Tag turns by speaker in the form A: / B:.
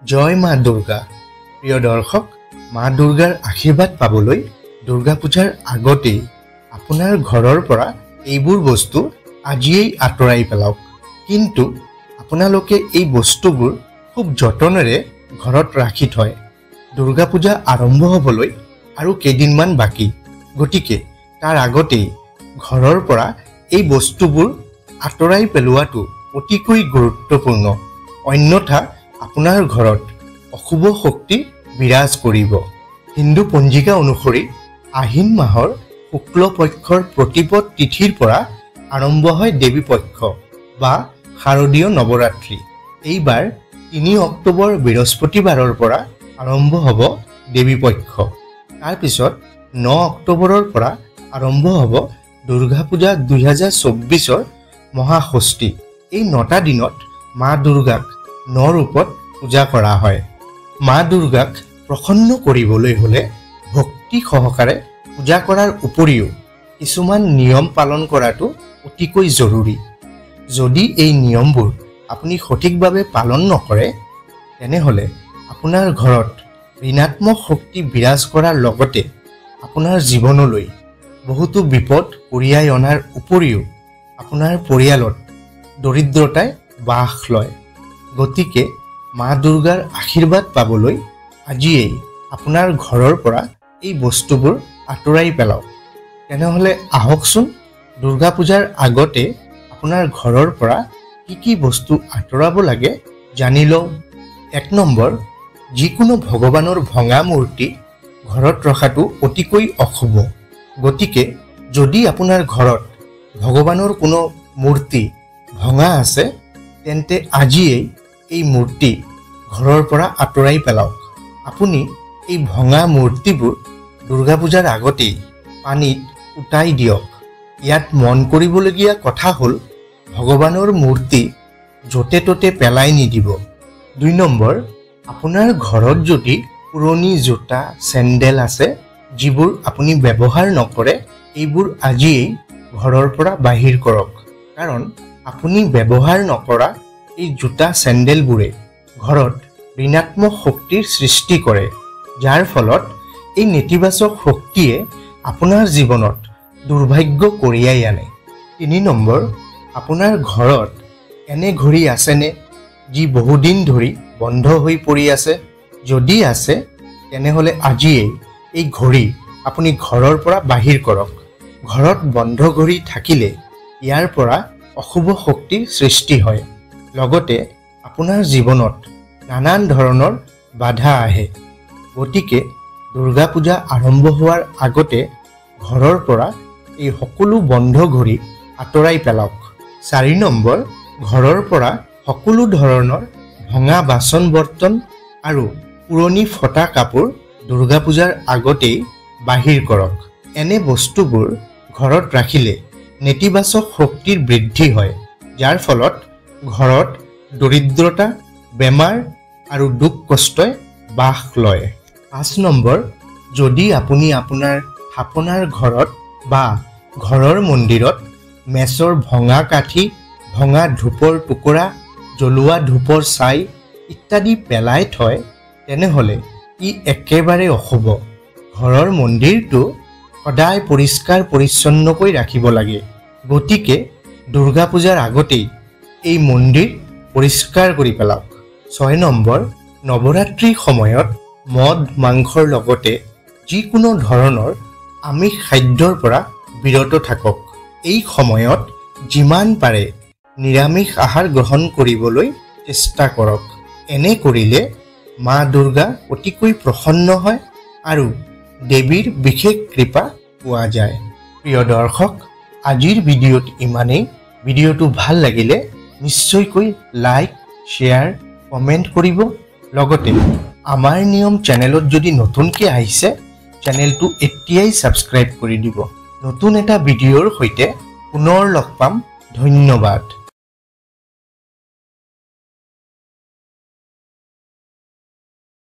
A: জয় মা দুৰ্গা। প্ৰিয় দৰ্শক, মা দুৰ্গাৰ আশীৰ্বাদ পাবলৈ দুৰ্গা পূজাৰ আগতেই আপোনাৰ ঘৰৰ পৰা এইবোৰ বস্তু আজিয়েই আঁতৰাই পেলাওক। কিন্তু আপোনালোকে এই বস্তুবোৰ খুব যতনেৰে ঘৰত ৰাখি থয়। দুৰ্গা পূজা আৰম্ভ হ'বলৈ আৰু কেইদিনমান বাকী, গতিকে তাৰ আগতেই ঘৰৰ পৰা এই বস্তুবোৰ আঁতৰাই পেলোৱাটো অতিকৈ গুৰুত্বপূৰ্ণ। অন্যথা আপোনাৰ ঘৰত অশুভ শক্তি বিৰাজ কৰিব। হিন্দু পঞ্জিকা অনুসৰি আহিন মাহৰ শুক্ল পক্ষৰ প্ৰতিপদ তিথিৰ পৰা আৰম্ভ হয় দেৱী পক্ষ বা শাৰদীয় নৱৰাত্ৰি। এইবাৰ ৩ অক্টোবৰ বৃহস্পতিবাৰৰ পৰা আৰম্ভ হ'ব দেৱী পক্ষ। তাৰপিছত ৯ অক্টোবৰৰ পৰা আৰম্ভ হ'ব দুৰ্গা পূজা ২০২৪ৰ মহাষষ্ঠী। এই ৯টা দিনত মা দুৰ্গাক ৯ ৰূপত পূজা কৰা হয়। মা দুৰ্গাক প্ৰসন্ন কৰিবলৈ হ'লে ভক্তি সহকাৰে পূজা কৰাৰ উপৰিও কিছুমান নিয়ম পালন কৰাটো অতিকৈ জৰুৰী। যদি এই নিয়মবোৰ আপুনি সঠিকভাৱে পালন নকৰে, তেনেহ'লে আপোনাৰ ঘৰত ঋণাত্মক শক্তি বিৰাজ কৰাৰ লগতে আপোনাৰ জীৱনলৈ বহুতো বিপদ কঢ়িয়াই অনাৰ উপৰিও আপোনাৰ পৰিয়ালত দৰিদ্ৰতাই বাস লয়। গতিকে মা দুৰ্গাৰ আশীৰ্বাদ পাবলৈ আজিয়েই আপোনাৰ ঘৰৰ পৰা এই বস্তুবোৰ আঁতৰাই পেলাওক। তেনেহ'লে আহকচোন দুৰ্গা পূজাৰ আগতে আপোনাৰ ঘৰৰ পৰা কি বস্তু আঁতৰাব লাগে জানি লওঁ। ১ নম্বৰ, যিকোনো ভগৱানৰ ভঙা মূৰ্তি ঘৰত ৰখাটো অতিকৈ অশুভ। গতিকে যদি আপোনাৰ ঘৰত ভগৱানৰ কোনো মূৰ্তি ভঙা আছে, তেন্তে আজিয়েই এই মূৰ্তি ঘৰৰ পৰা আঁতৰাই পেলাওক। আপুনি এই ভঙা মূৰ্তিবোৰ দুৰ্গা পূজাৰ আগতেই পানীত উটাই দিয়ক। ইয়াত মন কৰিবলগীয়া কথা হ'ল, ভগৱানৰ মূৰ্তি য'তে ত'তে পেলাই নিদিব। ২ নম্বৰ, আপোনাৰ ঘৰত যদি পুৰণি জোতা চেণ্ডেল আছে, যিবোৰ আপুনি ব্যৱহাৰ নকৰে, এইবোৰ আজিয়েই ঘৰৰ পৰা বাহিৰ কৰক। কাৰণ আপুনি ব্যৱহাৰ নকৰা এই জোতা চেণ্ডেলবোৰে ঘৰত ঋণাত্মক শক্তিৰ সৃষ্টি কৰে, যাৰ ফলত এই নেতিবাচক শক্তিয়ে আপোনাৰ জীৱনত দুৰ্ভাগ্য কঢ়িয়াই আনে। ৩ নম্বৰ, আপোনাৰ ঘৰত এনে ঘড়ী আছেনে যি বহুদিন ধৰি বন্ধ হৈ পৰি আছে? যদি আছে, তেনেহ'লে আজিয়েই এই ঘড়ী আপুনি ঘৰৰ পৰা বাহিৰ কৰক। ঘৰত বন্ধ ঘড়ী থাকিলে ইয়াৰ পৰা অশুভ শক্তিৰ সৃষ্টি হয়, লগতে আপোনাৰ জীৱনত নানান ধৰণৰ বাধা আহে। গতিকে দুৰ্গা পূজা আৰম্ভ হোৱাৰ আগতে ঘৰৰ পৰা এই সকলো বন্ধ ঘড়ী আঁতৰাই পেলাওক। ৪ নম্বৰ, ঘৰৰ পৰা সকলো ধৰণৰ ভঙা বাচন বৰ্তন আৰু পুৰণি ফটা কাপোৰ দুৰ্গা পূজাৰ আগতেই বাহিৰ কৰক। এনে বস্তুবোৰ ঘৰত ৰাখিলে নেতিবাচক শক্তিৰ বৃদ্ধি হয়, যাৰ ফলত ঘৰত দৰিদ্ৰতা, বেমাৰ আৰু দুখ কষ্টই বাস লয়। ৫ নম্বৰ, যদি আপুনি আপোনাৰ থাপনাৰ ঘৰত বা ঘৰৰ মন্দিৰত মেচৰ ভঙা কাঠি, ভঙা ধূপৰ টুকুৰা, জ্বলোৱা ধূপৰ ছাই ইত্যাদি পেলাই থয়, তেনেহ'লে ই একেবাৰে অশুভ। ঘৰৰ মন্দিৰটো সদায় পৰিষ্কাৰ পৰিচ্ছন্নকৈ ৰাখিব লাগে। গতিকে দুৰ্গা পূজাৰ আগতেই এই মন্দিৰ পৰিষ্কাৰ কৰি পেলাওক। ৬ নম্বৰ, নৱৰাত্ৰিৰ সময়ত মদ মাংসৰ লগতে যিকোনো ধৰণৰ আমিষ খাদ্যৰ পৰা বিৰত থাকক। এই সময়ত যিমান পাৰে নিৰামিষ আহাৰ গ্ৰহণ কৰিবলৈ চেষ্টা কৰক। এনে কৰিলে মা দুৰ্গা অতিকৈ প্ৰসন্ন হয় আৰু দেৱীৰ বিশেষ কৃপা পোৱা যায়। প্ৰিয় দৰ্শক, আজিৰ ভিডিঅ'ত ইমানেই। ভিডিঅ'টো ভাল লাগিলে নিশ্চয়কৈ লাইক, শ্বেয়াৰ, কমেণ্ট কৰিব। লগতে আমাৰ নিয়ম চেনেলত যদি নতুনকৈ আহিছে, চেনেলটো এতিয়াই ছাবস্ক্ৰাইব কৰি দিব। নতুন এটা ভিডিঅ'ৰ সৈতে পুনৰ লগ পাম। ধন্যবাদ।